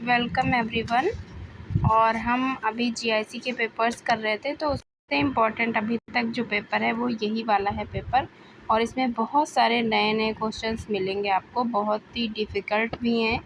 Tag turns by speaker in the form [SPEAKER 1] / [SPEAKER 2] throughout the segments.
[SPEAKER 1] Welcome everyone. और हम अभी जीआईसी के पेपर्स कर रहे थे, तो उससे इम्पोर्टेंट अभी तक जो पेपर है वो यही वाला है पेपर। और इसमें बहुत सारे नए नए क्वेश्चंस मिलेंगे आपको, बहुत ही डिफ़िकल्ट भी हैं,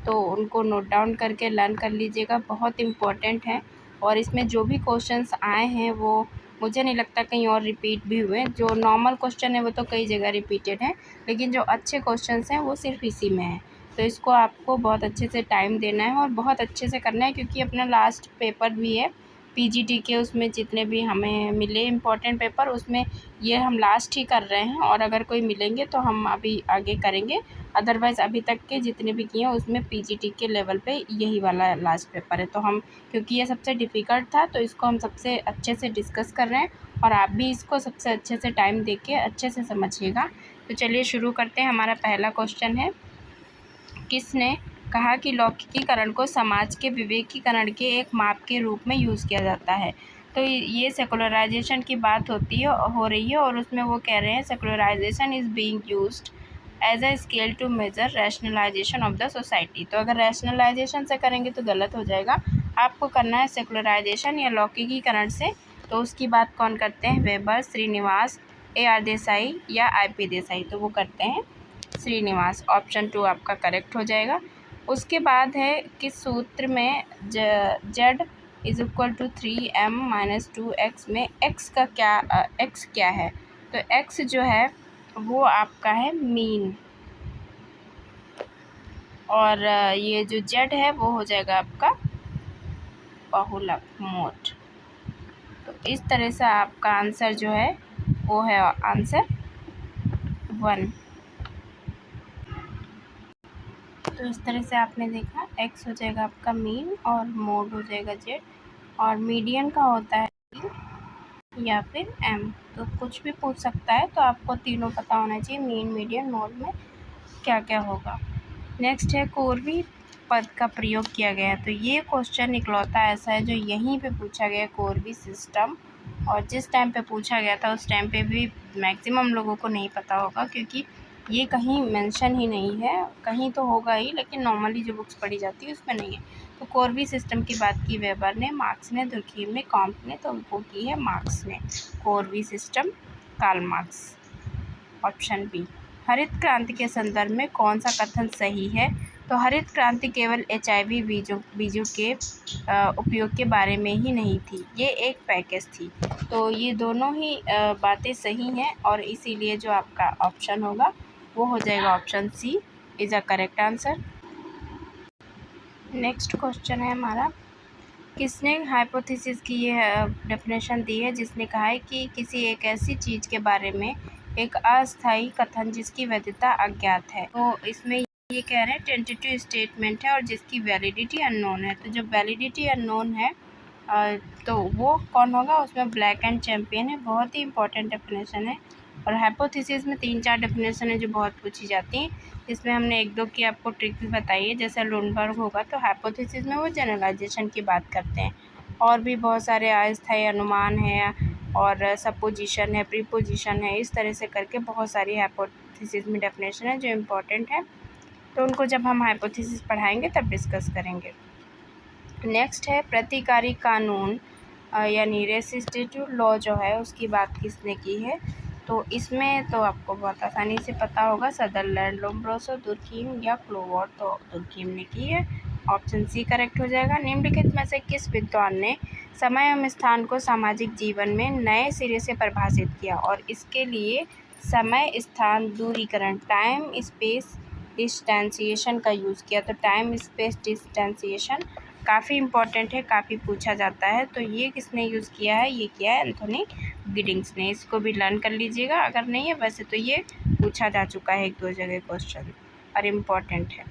[SPEAKER 1] तो उनको नोट डाउन करके लर्न कर लीजिएगा, बहुत इम्पोर्टेंट है। और इसमें जो भी क्वेश्चंस आए हैं वो मुझे नहीं लगता कहीं और रिपीट भी हुए। जो नॉर्मल क्वेश्चन है वो तो कई जगह रिपीटेड है, लेकिन जो अच्छे क्वेश्चंस हैं वो सिर्फ इसी में है। तो इसको आपको बहुत अच्छे से टाइम देना है और बहुत अच्छे से करना है, क्योंकि अपना लास्ट पेपर भी है पीजीटी के। उसमें जितने भी हमें मिले इम्पोर्टेंट पेपर, उसमें ये हम लास्ट ही कर रहे हैं, और अगर कोई मिलेंगे तो हम अभी आगे करेंगे। अदरवाइज़ अभी तक के जितने भी किए हैं उसमें पीजीटी के लेवल पे यही वाला लास्ट पेपर है। तो हम, क्योंकि ये सबसे डिफ़िकल्ट था, तो इसको हम सबसे अच्छे से डिस्कस कर रहे हैं, और आप भी इसको सबसे अच्छे से टाइम दे के अच्छे से समझिएगा। तो चलिए शुरू करते हैं। हमारा पहला क्वेश्चन है, किसने कहा कि लौकिकीकरण को समाज के विवेकीकरण के एक माप के रूप में यूज़ किया जाता है? तो ये सेकुलराइजेशन की बात हो रही है, और उसमें वो कह रहे हैं secularisation is being used as a scale to measure rationalisation of the society. तो अगर रैशनलाइजेशन से करेंगे तो गलत हो जाएगा, आपको करना है सेकुलराइजेशन या लौकिकीकरण से। तो उसकी बात कौन करते हैं? वेबर, श्रीनिवास, AR देसाई या IP देसाई। तो वो करते हैं श्रीनिवास। ऑप्शन 2 आपका करेक्ट हो जाएगा। उसके बाद है, किस सूत्र में Z is equal to 3m minus 2x में x क्या है? तो x जो है वो आपका है मीन, और ये जो Z है वो हो जाएगा आपका बहुलक, मोड। तो इस तरह से आपका आंसर जो है वो है आंसर 1। तो इस तरह से आपने देखा, x हो जाएगा आपका मीन और मोड हो जाएगा Z, और मीडियन का होता है E या फिर M। तो कुछ भी पूछ सकता है, तो आपको तीनों पता होना चाहिए, मीन, मीडियन, मोड में क्या क्या होगा। नेक्स्ट है, कोरवी पद का प्रयोग किया गया है। तो ये क्वेश्चन इकलौता ऐसा है जो यहीं पे पूछा गया, कोरवी सिस्टम। और जिस टाइम पे पूछा गया था उस टाइम पे भी मैक्सिमम लोगों को नहीं पता होगा, क्योंकि ये कहीं मेंशन ही नहीं है। कहीं तो होगा ही, लेकिन नॉर्मली जो बुक्स पढ़ी जाती है उसमें नहीं है। तो कोरवी सिस्टम की बात की वेबर ने, मार्क्स ने, दुर्खीम ने, कॉम्प ने, तो वो की है मार्क्स ने। कोरवी system, Karl Marx. Option B. हरित क्रांति के संदर्भ में कौन सा कथन सही है? तो हरित क्रांति केवल HIV बीजों के उपयोग के बारे में ही नहीं थी, ये एक पैकेज थी। तो ये दोनों ही बातें सही हैं, और इसीलिए जो आपका ऑप्शन होगा वो हो जाएगा option C is a correct answer. Next question है हमारा, किसने हाइपोथेसिस की ये डेफिनेशन दी है, जिसने कहा है कि किसी एक ऐसी चीज़ के बारे में एक अस्थायी कथन जिसकी वैधता अज्ञात है। तो इसमें ये कह रहे हैं टेंटेटिव स्टेटमेंट है और जिसकी वैलिडिटी अननोन है। तो जब वैलिडिटी अननोन है तो वो कौन होगा? उसमें ब्लैक एंड चैम्पियन है। बहुत ही इंपॉर्टेंट डेफिनेशन है। और हाइपोथेसिस में 3-4 डेफिनेशन है जो बहुत पूछी जाती हैं, जिसमें हमने 1-2 की आपको ट्रिक भी बताई है। जैसे लुनबर्ग होगा, तो हाइपोथेसिस में वो जनरलाइजेशन की बात करते हैं। और भी बहुत सारे अस्थायी अनुमान है, और सपोजिशन है, प्रीपोजिशन है, इस तरह से करके बहुत सारी हाइपोथेसिस में डेफिनेशन है जो इम्पोर्टेंट है। तो उनको जब हम हाइपोथेसिस पढ़ाएंगे तब डिस्कस करेंगे। नेक्स्ट है, प्रतिकारी कानून यानी रेसिस्टिव लॉ जो है उसकी बात किसने की है? तो इसमें तो आपको बहुत आसानी से पता होगा, सदरलैंड, लोम्ब्रोसो, दुर्खीम या क्लोवर्ट। तो दुर्खीम ने की है। ऑप्शन सी करेक्ट हो जाएगा। निम्नलिखित में से किस विद्वान ने समय एवं स्थान को सामाजिक जीवन में नए सिरे से परिभाषित किया? और इसके लिए समय स्थान दूरीकरण, टाइम स्पेस डिस्टेंसिएशन का यूज़ किया। तो टाइम स्पेस डिस्टेंसिएशन काफ़ी इम्पॉर्टेंट है, काफ़ी पूछा जाता है। तो ये किसने यूज़ किया है? ये किया है एंथोनी गिडिंग्स ने। इसको भी लर्न कर लीजिएगा, अगर नहीं है वैसे तो ये पूछा जा चुका है 1-2 जगह क्वेश्चन, और इम्पॉर्टेंट है।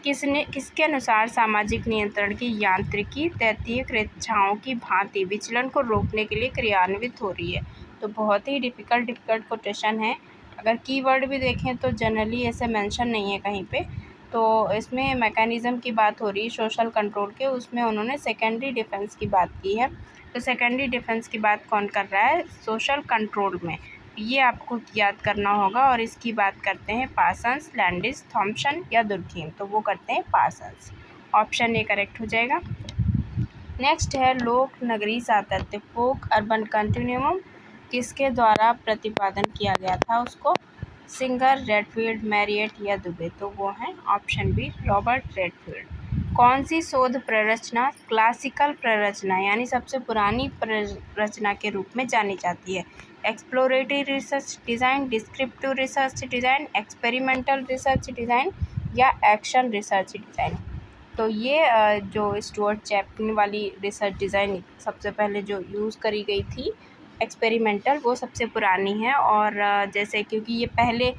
[SPEAKER 1] किसके अनुसार सामाजिक नियंत्रण की यांत्रिकी तैतीय इच्छाओं की भांति विचलन को रोकने के लिए क्रियान्वित हो रही है? तो बहुत ही डिफ़िकल्ट क्वेश्चन है। अगर कीवर्ड भी देखें तो जनरली ऐसे मेंशन नहीं है कहीं पे। तो इसमें मैकेनिज़्म की बात हो रही है सोशल कंट्रोल के, उसमें उन्होंने सेकेंडरी डिफेंस की बात की है। तो सेकेंडरी डिफेंस की बात कौन कर रहा है? सोशल कंट्रोल में। ये आपको याद करना होगा, और इसकी बात करते हैं पार्सन्स, लैंडिस, थॉम्सन या दुर्खीम। तो वो करते हैं पार्सन्स। ऑप्शन ए करेक्ट हो जाएगा। नेक्स्ट है लोक नगरी सातत्य, फोक अर्बन कंटिन्यूम किसके द्वारा प्रतिपादन किया गया था उसको? सिंगर, रेडफील्ड, मैरियट या दुबे? तो वो है ऑप्शन बी रॉबर्ट रेडफील्ड। कौन सी शोध प्ररचना क्लासिकल प्ररचना यानी सबसे पुरानी प्ररचना के रूप में जानी जाती है? Exploratory research design, descriptive research design, experimental research design या एक्शन रिसर्च डिज़ाइन? तो ये जो स्टुअर्ट चैप्टन वाली रिसर्च डिज़ाइन सबसे पहले जो यूज़ करी गई थी एक्सपेरिमेंटल, वो सबसे पुरानी है। और जैसे क्योंकि ये पहले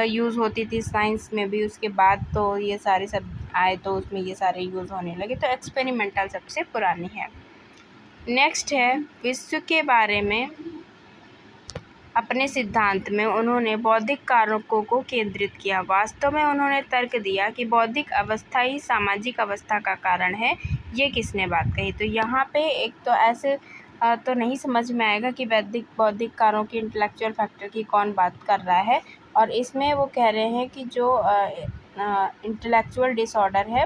[SPEAKER 1] यूज़ होती थी साइंस में भी, उसके बाद तो ये सारे सब आए तो उसमें ये सारे यूज़ होने लगे, तो एक्सपेरिमेंटल सबसे पुरानी है। नेक्स्ट है विश्व के बारे में अपने सिद्धांत में उन्होंने बौद्धिक कारकों को केंद्रित किया। वास्तव में उन्होंने तर्क दिया कि बौद्धिक अवस्था ही सामाजिक अवस्था का कारण है। ये किसने बात कही? तो यहाँ पे एक तो ऐसे तो नहीं समझ में आएगा कि बौद्धिक कारणों की इंटेलेक्चुअल फैक्टर की कौन बात कर रहा है, और इसमें वो कह रहे हैं कि जो इंटेलेक्चुअल डिसऑर्डर है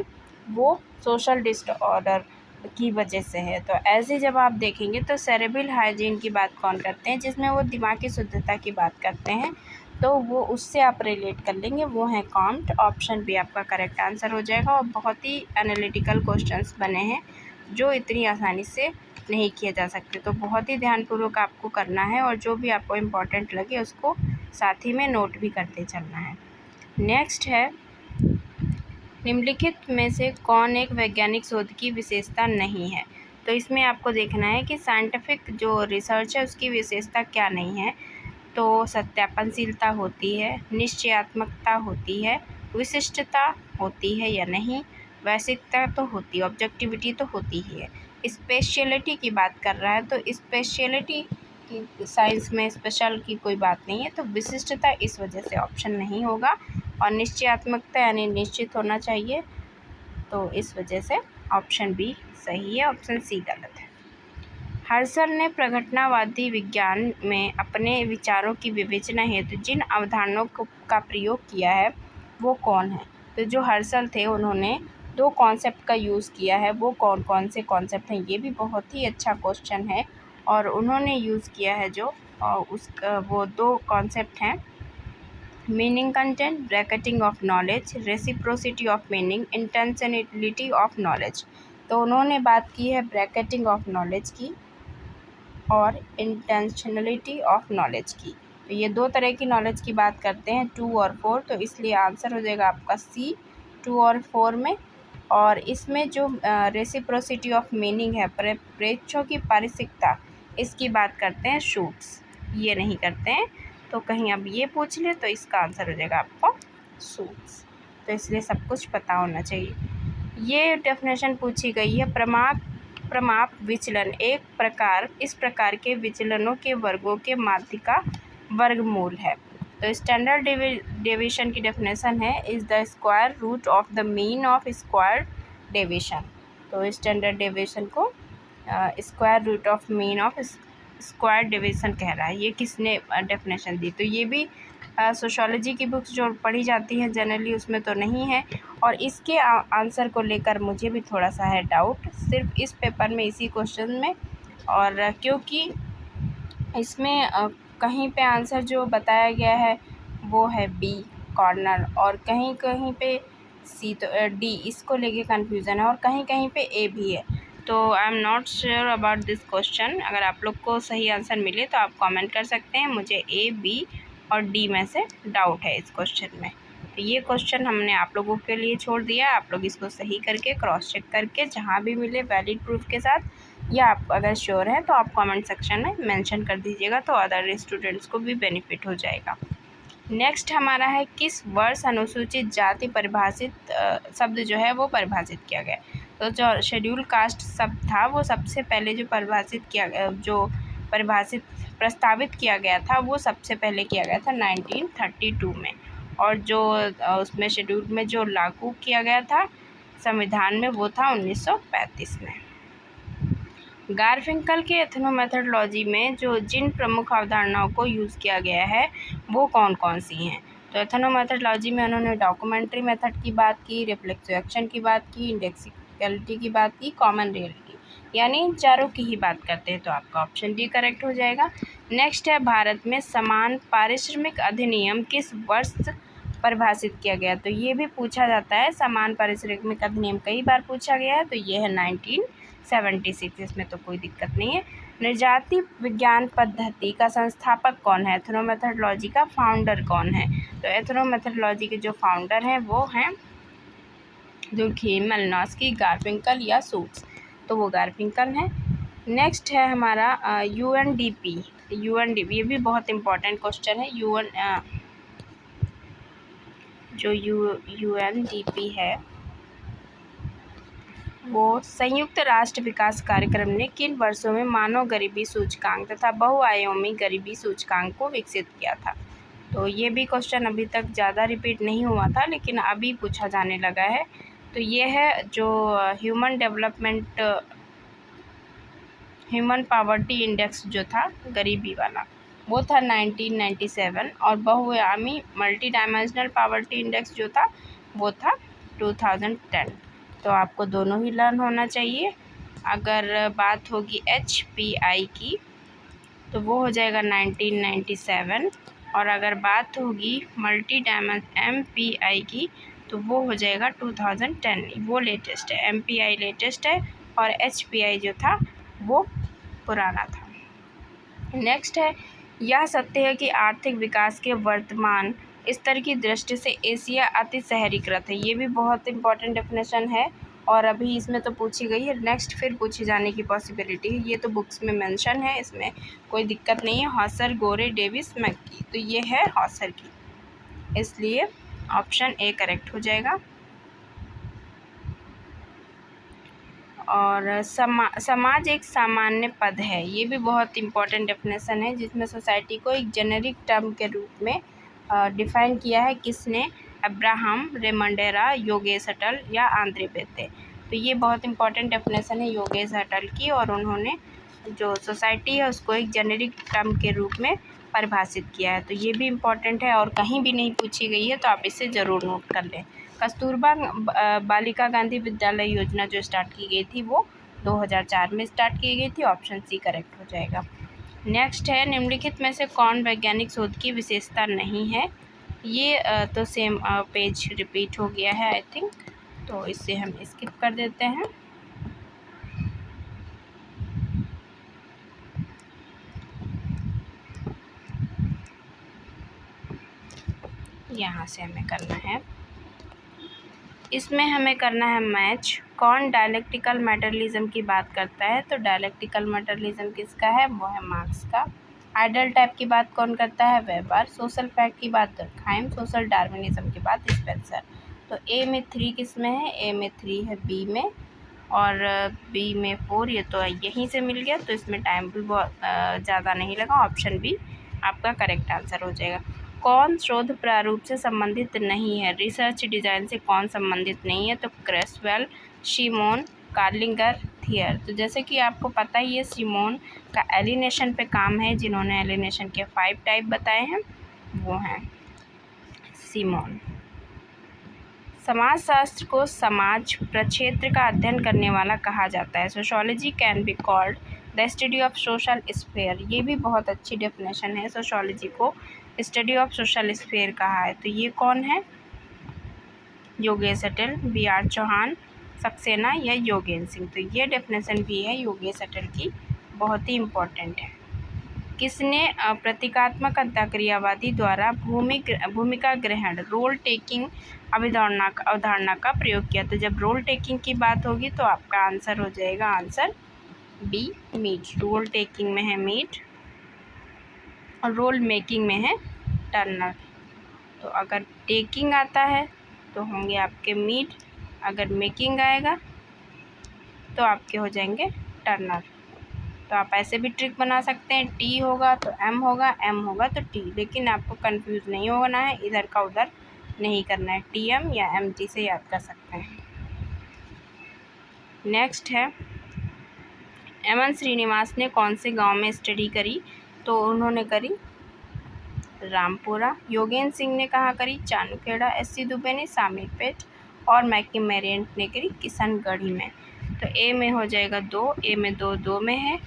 [SPEAKER 1] वो सोशल डिसऑर्डर की वजह से है। तो ऐसे जब आप देखेंगे तो सेरेब्रल हाइजीन की बात कौन करते हैं, जिसमें वो दिमाग की शुद्धता की बात करते हैं, तो वो उससे आप रिलेट कर लेंगे, वो है कॉम्ट। ऑप्शन बी आपका करेक्ट आंसर हो जाएगा। और बहुत ही एनालिटिकल क्वेश्चंस बने हैं जो इतनी आसानी से नहीं किए जा सकते, तो बहुत ही ध्यानपूर्वक आपको करना है और जो भी आपको इम्पोर्टेंट लगे उसको साथ ही में नोट भी करते चलना है। नेक्स्ट है निम्नलिखित में से कौन एक वैज्ञानिक शोध की विशेषता नहीं है? तो इसमें आपको देखना है कि साइंटिफिक जो रिसर्च है उसकी विशेषता क्या नहीं है। तो सत्यापनशीलता होती है, निश्चयात्मकता होती है, विशिष्टता होती है या नहीं, वैश्विकता तो होती है, ऑब्जेक्टिविटी तो होती ही है। स्पेशलिटी की बात कर रहा है, तो स्पेशलिटी की साइंस में स्पेशल की कोई बात नहीं है, तो विशिष्टता इस वजह से ऑप्शन नहीं होगा। और निश्चयात्मकता यानी निश्चित होना चाहिए, तो इस वजह से ऑप्शन बी सही है, ऑप्शन सी गलत है। हर्सल ने प्रघटनावादी विज्ञान में अपने विचारों की विवेचना हेतु जिन अवधारणाओं का प्रयोग किया है वो कौन है? तो जो हर्सल थे उन्होंने 2 कॉन्सेप्ट का यूज़ किया है, वो कौन कौन से कॉन्सेप्ट हैं? ये भी बहुत ही अच्छा क्वेश्चन है। और उन्होंने यूज़ किया है जो वो 2 कॉन्सेप्ट हैं, meaning content, bracketing of knowledge, reciprocity of meaning, intentionality of knowledge. तो उन्होंने बात की है ब्रैकेटिंग ऑफ नॉलेज की और इंटेंशनलिटी ऑफ नॉलेज की। तो ये 2 तरह की नॉलेज की बात करते हैं, 2 और 4, तो इसलिए आंसर हो जाएगा आपका सी 2 और 4 में। और इसमें जो रेसिप्रोसिटी ऑफ मीनिंग है, प्रेक्षों की पारसिकता, इसकी बात करते हैं शूट्स, ये नहीं करते हैं। तो कहीं अब ये पूछ ले तो इसका आंसर हो जाएगा आपको शूट्स। तो इसलिए सब कुछ पता होना चाहिए। ये डेफिनेशन पूछी गई है, प्रमाप विचलन इस प्रकार के विचलनों के वर्गों के माध्य का वर्गमूल है। तो स्टैंडर्ड डेविएशन की डेफिनेशन है is the square root of the mean of square deviation. तो स्टैंडर्ड डेविएशन को square root of mean of square deviation कह रहा है। ये किसने डेफिनेशन दी? तो ये भी सोशियोलॉजी की बुक्स जो पढ़ी जाती है जनरली उसमें तो नहीं है। और इसके आंसर को लेकर मुझे भी थोड़ा सा है डाउट, सिर्फ इस पेपर में, इसी क्वेश्चन में। और क्योंकि इसमें कहीं पे आंसर जो बताया गया है वो है बी कॉर्नर, और कहीं कहीं पे सी, तो डी, इसको लेके कन्फ्यूज़न है, और कहीं कहीं पे ए भी है। तो I am not sure about this question. अगर आप लोग को सही आंसर मिले तो आप कमेंट कर सकते हैं। मुझे ए, बी और डी में से डाउट है इस क्वेश्चन में। तो ये क्वेश्चन हमने आप लोगों के लिए छोड़ दिया, आप लोग इसको सही करके क्रॉस चेक करके जहाँ भी मिले वैलिड प्रूफ के साथ, या आप अगर श्योर हैं तो आप कमेंट सेक्शन में मेंशन कर दीजिएगा, तो अदर स्टूडेंट्स को भी बेनिफिट हो जाएगा। नेक्स्ट हमारा है किस वर्ष अनुसूचित जाति परिभाषित शब्द जो है वो परिभाषित किया गया? तो जो शेड्यूल कास्ट शब्द था वो सबसे पहले जो प्रस्तावित किया गया था वो सबसे पहले किया गया था 1932 में। और जो उसमें शेड्यूल में जो लागू किया गया था संविधान में वो था 1935 में। गारफिंकल के एथनोमेथोडोलॉजी में जिन प्रमुख अवधारणाओं को यूज़ किया गया है वो कौन कौन सी हैं? तो एथनोमेथोडोलॉजी में उन्होंने डॉक्यूमेंट्री मेथड की बात की, रिफ्लेक्सिव एक्शन की बात की, इंडेक्सिकलिटी की बात की, कॉमन रियलिटी, यानी इन चारों की ही बात करते हैं। तो आपका ऑप्शन डी करेक्ट हो जाएगा। नेक्स्ट है, भारत में समान पारिश्रमिक अधिनियम किस वर्ष परिभाषित किया गया? तो ये भी पूछा जाता है, समान पारिश्रमिक अधिनियम कई बार पूछा गया है। तो ये है 1976, इसमें तो कोई दिक्कत नहीं है। नृजाति विज्ञान पद्धति का संस्थापक कौन है? एथनोमेथोडोलॉजी का फाउंडर कौन है? तो एथनोमेथोडोलॉजी के जो फाउंडर हैं वो हैं दुर्खीम, मालिनोव्स्की, गारफिंकल या सूट्स। तो वो गारफिंकल हैं। नेक्स्ट है हमारा यूएनडीपी। ये भी बहुत इंपॉर्टेंट क्वेश्चन है। यूएनडीपी है वो संयुक्त राष्ट्र विकास कार्यक्रम ने किन वर्षों में मानव गरीबी सूचकांक तथा बहुआयामी गरीबी सूचकांक को विकसित किया था? तो ये भी क्वेश्चन अभी तक ज़्यादा रिपीट नहीं हुआ था, लेकिन अभी पूछा जाने लगा है। तो ये है जो ह्यूमन पावर्टी इंडेक्स जो था गरीबी वाला, वो था 1997, और बहुआयामी मल्टी डायमेंशनल पावर्टी इंडेक्स जो था वो था 2010। तो आपको दोनों ही लर्न होना चाहिए। अगर बात होगी HPI की तो वो हो जाएगा 1997, और अगर बात होगी मल्टी डायमेंशन MPI की तो वो हो जाएगा 2010। वो लेटेस्ट है, MPI लेटेस्ट है और HPI जो था वो पुराना था। नेक्स्ट है, यह सत्य है कि आर्थिक विकास के वर्तमान स्तर की दृष्टि से एशिया अति शहरीकृत है। ये भी बहुत इंपॉर्टेंट डेफिनेशन है और अभी इसमें तो पूछी गई है, नेक्स्ट फिर पूछी जाने की पॉसिबिलिटी है। ये तो बुक्स में मेंशन है, इसमें कोई दिक्कत नहीं है। हॉसर, गोरे, डेविस, मैक्की, तो ये है हॉसर की, इसलिए ऑप्शन ए करेक्ट हो जाएगा। और समाज एक सामान्य पद है, ये भी बहुत इंपॉर्टेंट डेफिनेशन है, जिसमें सोसाइटी को एक जेनेरिक टर्म के रूप में डिफाइन किया है। किसने? अब्राहम, रेमंडेरा, योगेश अटल या आंद्रे बेते। तो ये बहुत इंपॉर्टेंट डेफिनेशन है योगेश अटल की, और उन्होंने जो सोसाइटी है उसको एक जेनेरिक टर्म के रूप में परिभाषित किया है। तो ये भी इम्पॉर्टेंट है और कहीं भी नहीं पूछी गई है, तो आप इसे ज़रूर नोट कर लें। कस्तूरबा बालिका गांधी विद्यालय योजना जो स्टार्ट की गई थी वो 2004 में स्टार्ट की गई थी। ऑप्शन सी करेक्ट हो जाएगा। नेक्स्ट है, निम्नलिखित में से कौन वैज्ञानिक शोध की विशेषता नहीं है? ये तो सेम पेज रिपीट हो गया है आई थिंक, तो इससे हम स्किप कर देते हैं। यहाँ से हमें करना है, इसमें हमें करना है मैच। कौन डायलेक्टिकल मटेरियलिज्म की बात करता है? तो डायलेक्टिकल मटेरियलिज्म किसका है? वो है मार्क्स का। आइडियल टाइप की बात कौन करता है? वेबर। सोशल फैक्ट की बात दुर्कहाइम। सोशल डार्विनिज्म की बात स्पेंसर। तो ए में 3 किस में है? ए में 3 है बी में, और बी में 4, ये तो यहीं से मिल गया, तो इसमें टाइम भी बहुत ज़्यादा नहीं लगा। ऑप्शन बी आपका करेक्ट आंसर हो जाएगा। कौन शोध प्रारूप से संबंधित नहीं है? रिसर्च डिज़ाइन से कौन संबंधित नहीं है? तो क्रेसवेल, शिमोन, कार्लिंगर, थियर। तो जैसे कि आपको पता ही है, शिमोन का एलिनेशन पे काम है, जिन्होंने एलिनेशन के 5 टाइप बताए हैं वो हैं शिमोन। समाजशास्त्र को समाज प्रक्षेत्र का अध्ययन करने वाला कहा जाता है। Sociology can be called the study of social sphere. ये भी बहुत अच्छी डेफिनेशन है, सोशियोलॉजी को स्टडी ऑफ सोशल स्फीयर कहा है। तो ये कौन है? योगेश अटल, BR चौहान, सक्सेना या योगेंद्र सिंह। तो ये डेफिनेशन भी है योगेश अटल की, बहुत ही इम्पोर्टेंट है। किसने प्रतीकात्मक अंतःक्रियावादी द्वारा भूमिका ग्रहण रोल टेकिंग अवधारणा का प्रयोग किया? तो जब रोल टेकिंग की बात होगी तो आपका आंसर हो जाएगा answer B, Mead. Role taking में है मीट और रोल मेकिंग में है टर्नर। तो अगर टेकिंग आता है तो होंगे आपके मीट, अगर मेकिंग आएगा तो आपके हो जाएंगे टर्नर। तो आप ऐसे भी ट्रिक बना सकते हैं, टी होगा तो एम होगा, एम होगा तो टी, लेकिन आपको कंफ्यूज नहीं होना है, इधर का उधर नहीं करना है, TM या MT से याद कर सकते हैं। नेक्स्ट है, MN श्रीनिवास ने कौन से गांव में स्टडी करी? तो उन्होंने करी रामपुरा। योगेंद्र सिंह ने कहाँ करी? चाणखेड़ा। एस.सी. दुबे ने शामीरपेट और मैक्किमेरियंट ने करी किशनगढ़ी में। तो ए में हो जाएगा 2, ए में 2 2 में है,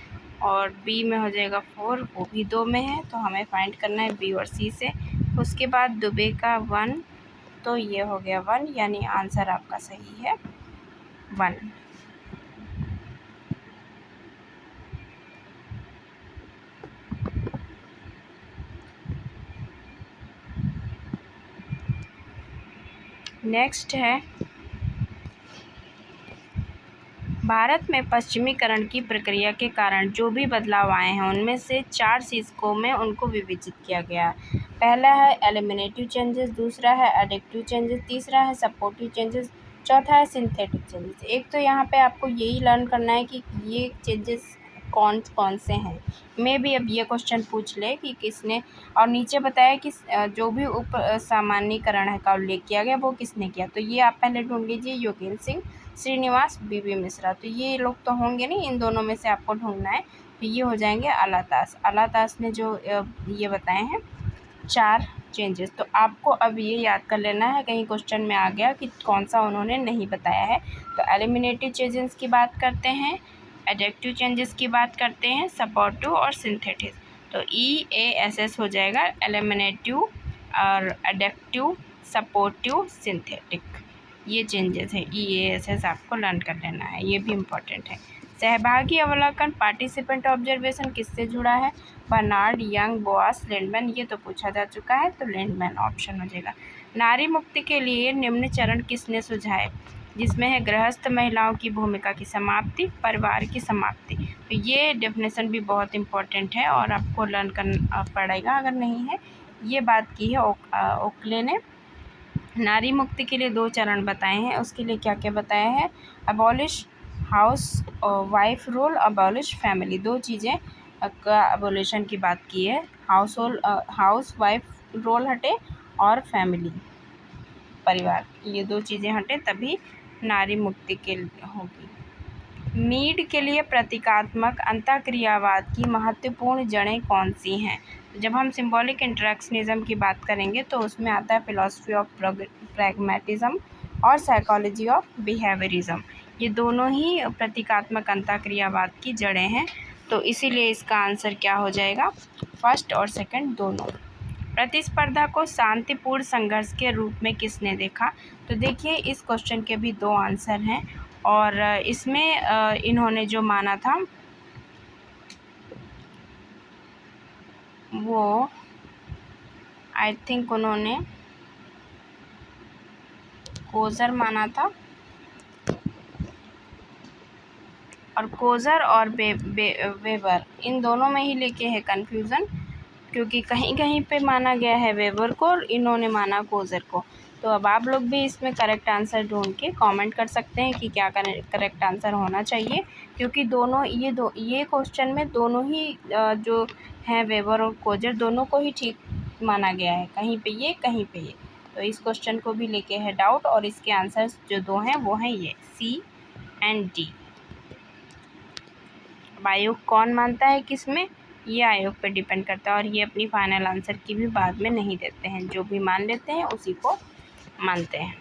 [SPEAKER 1] और बी में हो जाएगा 4, वो भी 2 में है। तो हमें फाइंड करना है बी और सी से। उसके बाद दुबे का 1, तो ये हो गया 1, यानी आंसर आपका सही है 1। नेक्स्ट है, भारत में पश्चिमीकरण की प्रक्रिया के कारण जो भी बदलाव आए हैं उनमें से 4 शीर्षकों में उनको विभाजित किया गया है। पहला है एलिमिनेटिव चेंजेस, दूसरा है एडिक्टिव चेंजेस, तीसरा है सपोर्टिव चेंजेस, चौथा है सिंथेटिक चेंजेस। एक तो यहाँ पे आपको यही लर्न करना है कि ये चेंजेस कौन कौन से हैं। मैं भी अब ये क्वेश्चन पूछ ले कि किसने, और नीचे बताया कि जो भी उप सामान्यीकरण है का उल्लेख किया गया वो किसने किया। तो ये आप पहले ढूंढ लीजिए, योगेंद्र सिंह, श्रीनिवास, बीबी मिश्रा। तो ये लोग तो होंगे नहीं, इन दोनों में से आपको ढूंढना है। तो ये हो जाएंगे अलातास। अलातास ने जो ये बताए हैं 4 चेंजेस। तो आपको अब ये याद कर लेना है, कहीं क्वेश्चन में आ गया कि कौन सा उन्होंने नहीं बताया है। तो एलिमिनेटिव चेंजेस की बात करते हैं, एडेक्टिव चेंजेस की बात करते हैं, सपोर्टिव और सिंथेटिक। तो EASS हो जाएगा एलिमिनेटिव और एडेक्टिव, सपोर्टिव, सिंथेटिक। ये चेंजेस है, EASS आपको लर्न कर लेना है, ये भी इम्पोर्टेंट है। सहभागी अवलोकन, पार्टिसिपेंट ऑब्जर्वेशन किससे जुड़ा है? Bernard, Young, Boas, Lindeman. ये तो पूछा जा चुका है, तो लिंडमैन ऑप्शन हो जाएगा। नारी मुक्ति के लिए निम्न चरण किसने सुझाए? जिसमें है गृहस्थ महिलाओं की भूमिका की समाप्ति, परिवार की समाप्ति। तो ये डेफिनेशन भी बहुत इम्पोर्टेंट है और आपको लर्न करना पड़ेगा अगर नहीं है। ये बात की है ओकले ने। नारी मुक्ति के लिए 2 चरण बताए हैं, उसके लिए क्या क्या बताया है? Abolish housewife role, abolish family. 2 चीज़ें का अबोलिशन की बात की है। हाउस वाइफ रोल हटे और फैमिली, परिवार, ये 2 चीज़ें हटे तभी नारी मुक्ति के होगी। मीड के लिए प्रतीकात्मक अंतःक्रियावाद की महत्वपूर्ण जड़ें कौन सी हैं? जब हम सिंबॉलिक इंटरेक्शनिज्म की बात करेंगे तो उसमें आता है फिलॉसफी ऑफ प्रैग्मेटिज्म और साइकोलॉजी ऑफ बिहेवियरिज्म। ये दोनों ही प्रतीकात्मक अंतःक्रियावाद की जड़ें हैं। तो इसीलिए इसका आंसर क्या हो जाएगा? फर्स्ट और सेकंड दोनों। प्रतिस्पर्धा को शांतिपूर्ण संघर्ष के रूप में किसने देखा? तो देखिए इस क्वेश्चन के भी 2 आंसर हैं, और इसमें इन्होंने जो माना था वो आई थिंक उन्होंने कोज़र माना था, और कोज़र और वेबर, इन दोनों में ही लेके है कन्फ्यूज़न, क्योंकि कहीं कहीं पे माना गया है वेबर को और इन्होंने माना कोज़र को। तो अब आप लोग भी इसमें करेक्ट आंसर ढूंढ के कमेंट कर सकते हैं कि क्या करेक्ट आंसर होना चाहिए, क्योंकि दोनों ये क्वेश्चन में दोनों ही जो हैं वेबर और कोज़र, दोनों को ही ठीक माना गया है, कहीं पे ये कहीं पे ये। तो इस क्वेश्चन को भी लेके है डाउट, और इसके आंसर्स जो 2 हैं वो हैं ये C एंड D। अब आयोग कौन मानता है किसमें? ये आयोग पे डिपेंड करता है, और ये अपनी फाइनल आंसर की भी बाद में नहीं देते हैं, जो भी मान लेते हैं उसी को मानते हैं।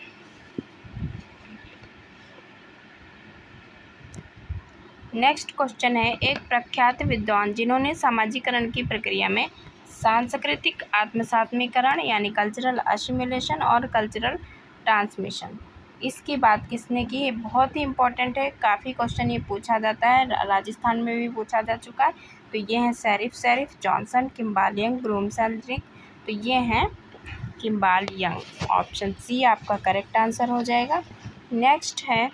[SPEAKER 1] नेक्स्ट क्वेश्चन है, एक प्रख्यात विद्वान जिन्होंने सामाजिकरण की प्रक्रिया में सांस्कृतिक आत्मसात्मीकरण यानी कल्चरल असिमिलेशन और कल्चरल ट्रांसमिशन, इसकी बात किसने की है? बहुत ही इम्पोर्टेंट है, काफ़ी क्वेश्चन ये पूछा जाता है, राजस्थान में भी पूछा जा चुका है। तो ये हैं सेरिफ जॉनसन, किम्बाल यंग, ब्रूमसेल्ड्रिक। तो ये हैं किम्बाल यंग। ऑप्शन C आपका करेक्ट आंसर हो जाएगा। नेक्स्ट है,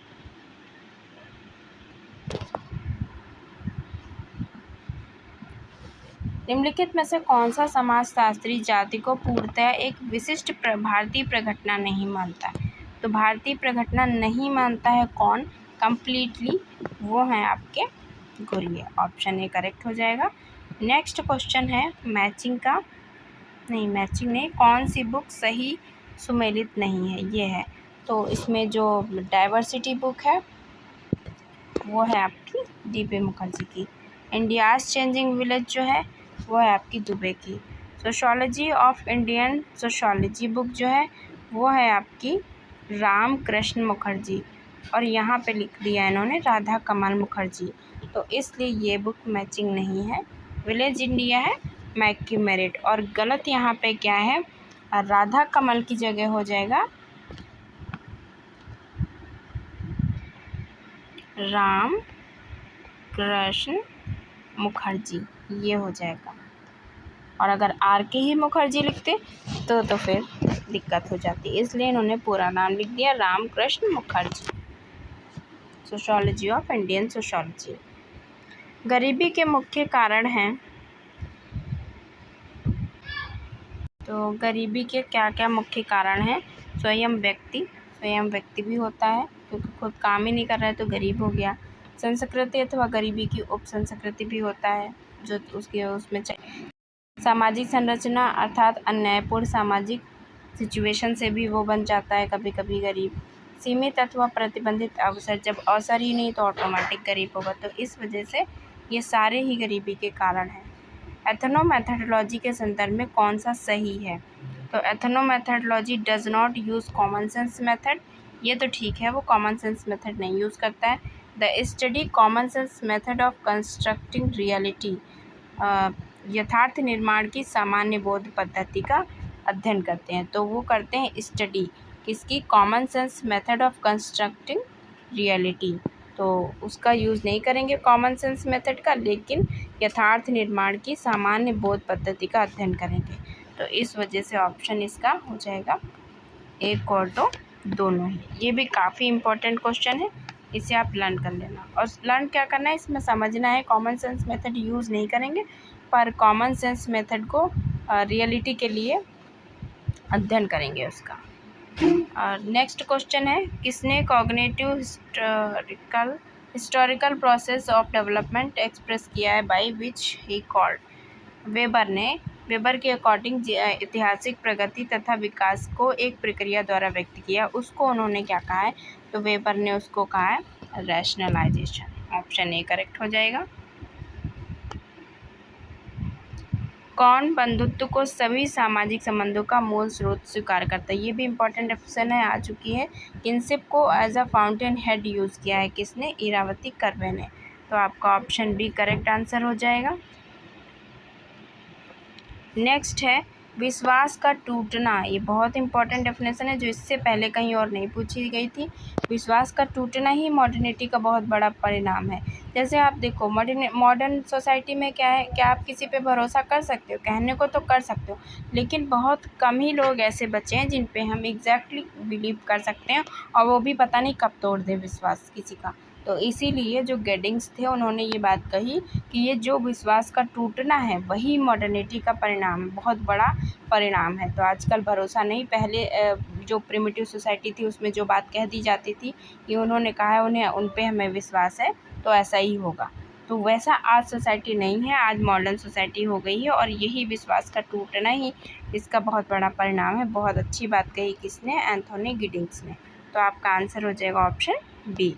[SPEAKER 1] निम्नलिखित में से कौन सा समाजशास्त्री जाति को पूर्णतः एक विशिष्ट भारतीय प्रघटना नहीं मानता? तो भारतीय प्रघटना नहीं मानता है कौन कंप्लीटली? वो हैं आपके गुरिये। ऑप्शन A करेक्ट हो जाएगा। नेक्स्ट क्वेश्चन है, मैचिंग नहीं, कौन सी बुक सही सुमेलित नहीं है? ये है। तो इसमें जो डाइवर्सिटी बुक है वो है आपकी DP मुखर्जी की। इंडियाज़ चेंजिंग विलेज जो है वो है आपकी दुबे की। Sociology of Indian sociology book जो है वो है आपकी राम कृष्ण मुखर्जी, और यहाँ पे लिख दिया इन्होंने राधा कमल मुखर्जी, तो इसलिए ये बुक मैचिंग नहीं है। विलेज इंडिया है मैकी मेरिट, और गलत यहाँ पे क्या है, राधा कमल की जगह हो जाएगा राम कृष्ण मुखर्जी, ये हो जाएगा। और अगर आर के ही मुखर्जी लिखते तो फिर दिक्कत हो जाती, इसलिए इन्होंने पूरा नाम लिख दिया Ram Krishna Mukherjee. Sociology of Indian sociology. गरीबी के मुख्य कारण हैं, तो गरीबी के क्या क्या मुख्य कारण हैं? स्वयं व्यक्ति भी होता है, क्योंकि खुद काम ही नहीं कर रहा है तो गरीब हो गया। संस्कृति अथवा गरीबी की उपसंस्कृति भी होता है जो उसके उसमें सामाजिक संरचना अर्थात अन्यायपूर्ण सामाजिक सिचुएशन से भी वो बन जाता है कभी कभी गरीब। सीमित अथवा प्रतिबंधित अवसर, जब अवसर ही नहीं तो ऑटोमेटिक गरीब होगा, तो इस वजह से ये सारे ही गरीबी के कारण हैं। एथनोमेथोडोलॉजी के संदर्भ में कौन सा सही है? तो ethnomethodology does not use common sense method, ये तो ठीक है, वो कॉमन सेंस मेथड नहीं यूज़ करता है। The study common sense method of constructing reality, यथार्थ निर्माण की सामान्य बोध पद्धति का अध्ययन करते हैं, तो वो करते हैं स्टडी किसकी? Common sense method of constructing reality, तो उसका यूज़ नहीं करेंगे कॉमन सेंस मेथड का, लेकिन यथार्थ निर्माण की सामान्य बोध पद्धति का अध्ययन करेंगे। तो इस वजह से ऑप्शन इसका हो जाएगा एक और दो, दोनों ही। ये भी काफ़ी इम्पोर्टेंट क्वेश्चन है, इसे आप लर्न कर लेना। और लर्न क्या करना है, इसमें समझना है कॉमन सेंस मेथड यूज़ नहीं करेंगे, पर कॉमन सेंस मेथड को रियलिटी के लिए अध्ययन करेंगे उसका। और नेक्स्ट क्वेश्चन है, किसने cognitive historical process of development express किया है? By which he called. Weber के अकॉर्डिंग ऐतिहासिक प्रगति तथा विकास को एक प्रक्रिया द्वारा व्यक्त किया, उसको उन्होंने क्या कहा है? तो वेबर ने उसको कहा है रैशनलाइजेशन। ऑप्शन ए करेक्ट हो जाएगा। कौन बंधुत्व को सभी सामाजिक संबंधों का मूल स्रोत स्वीकार करता है? ये भी इम्पोर्टेंट ऑप्शन है, आ चुकी है। किनशिप को as a fountainhead use किया है किसने? इरावती कर्वे ने, तो आपका ऑप्शन बी करेक्ट आंसर हो जाएगा। नेक्स्ट है विश्वास का टूटना, ये बहुत इंपॉर्टेंट डेफिनेशन है जो इससे पहले कहीं और नहीं पूछी गई थी। विश्वास का टूटना ही मॉडर्निटी का बहुत बड़ा परिणाम है। जैसे आप देखो मॉडर्न सोसाइटी में क्या है, क्या आप किसी पे भरोसा कर सकते हो? कहने को तो कर सकते हो, लेकिन बहुत कम ही लोग ऐसे बचे हैं जिन पे हम एग्जैक्टली बिलीव कर सकते हैं, और वो भी पता नहीं कब तोड़ दे विश्वास किसी का। तो इसीलिए जो गेडिंग्स थे उन्होंने ये बात कही कि ये जो विश्वास का टूटना है वही मॉडर्निटी का परिणाम, बहुत बड़ा परिणाम है। तो आजकल भरोसा नहीं, पहले जो प्रिमिटिव सोसाइटी थी उसमें जो बात कह दी जाती थी, ये उन्होंने कहा है उन्हें, उन पे हमें विश्वास है तो ऐसा ही होगा। तो वैसा आज सोसाइटी नहीं है, आज मॉडर्न सोसाइटी हो गई है, और यही विश्वास का टूटना ही इसका बहुत बड़ा परिणाम है। बहुत अच्छी बात कही किसने? एंथोनी गिडिंग्स ने। तो आपका आंसर हो जाएगा ऑप्शन बी।